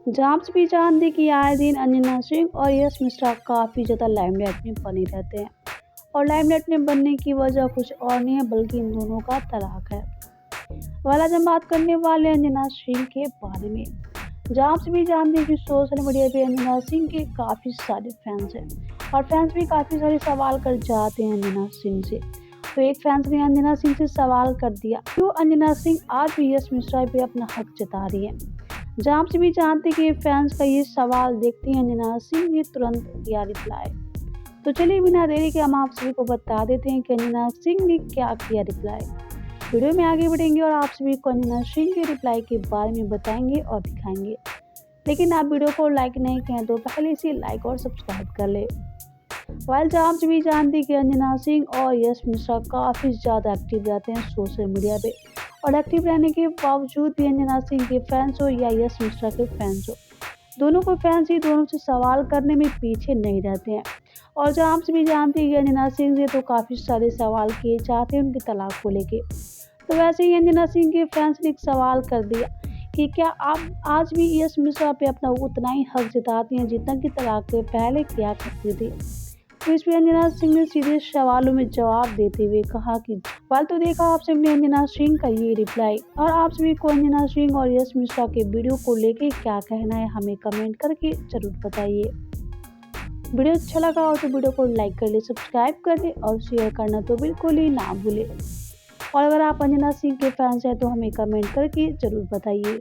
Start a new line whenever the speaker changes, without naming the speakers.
जहाँ भी जानते कि आए दिन अंजना सिंह और यश मिश्रा काफ़ी ज़्यादा लाइमलाइट में बने रहते हैं और लाइमलाइट में बनने की वजह कुछ और नहीं है बल्कि इन दोनों का तलाक है। वाला आज हम बात करने वाले अंजना सिंह के बारे में। जहाँ से भी जानते हैं कि सोशल मीडिया पे अंजना सिंह के काफ़ी सारे फैंस हैं और फैंस भी काफ़ी सारे सवाल कर जाते हैं अंजना सिंह से। तो एक फैंस ने अंजना सिंह से सवाल कर दिया क्यों अंजना सिंह आज भी यश मिश्रा पे अपना हक जता रही है। जहाँ से भी जानते कि फैंस का ये सवाल देखते हैं अंजना सिंह ने तुरंत दिया रिप्लाई। तो चलिए बिना देरी के हम आप सभी को बता देते हैं कि अंजना सिंह ने क्या किया रिप्लाई। वीडियो में आगे बढ़ेंगे और आप सभी को अंजना सिंह के रिप्लाई के बारे में बताएंगे और दिखाएंगे। लेकिन आप वीडियो को लाइक नहीं किए तो पहले इसे लाइक और सब्सक्राइब कर ले। जहाँ से भी जानते कि अंजना सिंह और यश मिश्रा काफ़ी ज़्यादा एक्टिव रहते हैं सोशल मीडिया पे और एक्टिव रहने के बावजूद भी अंजना सिंह के फैंस हो या यश मिश्रा के फैंस हो, दोनों को फैंस ही दोनों से सवाल करने में पीछे नहीं रहते हैं। और जहाँ से भी जानते हैं कि अंजना सिंह से तो काफ़ी सारे सवाल किए जाते हैं उनके तलाक को लेके। तो वैसे ही अंजना सिंह के फैंस ने एक सवाल कर दिया कि क्या आप आज भी यश मिश्रा पे अपना उतना ही हक जताती हैं जितना कि तलाक के पहले किया करती थी। तो इस पर अंजना सिंह ने सीधे सवालों में जवाब देते हुए कहा कि वाल तो देखा आप सबने अंजना सिंह का ये रिप्लाई और आप सभी को अंजना सिंह और यश मिश्रा के वीडियो को लेके क्या कहना है हमें कमेंट करके जरूर बताइए। वीडियो अच्छा लगा हो तो वीडियो को लाइक कर ले, सब्सक्राइब कर ले और शेयर करना तो बिल्कुल ही ना भूले। और अगर आप अंजना सिंह के फैंस हैं तो हमें कमेंट करके जरूर बताइए।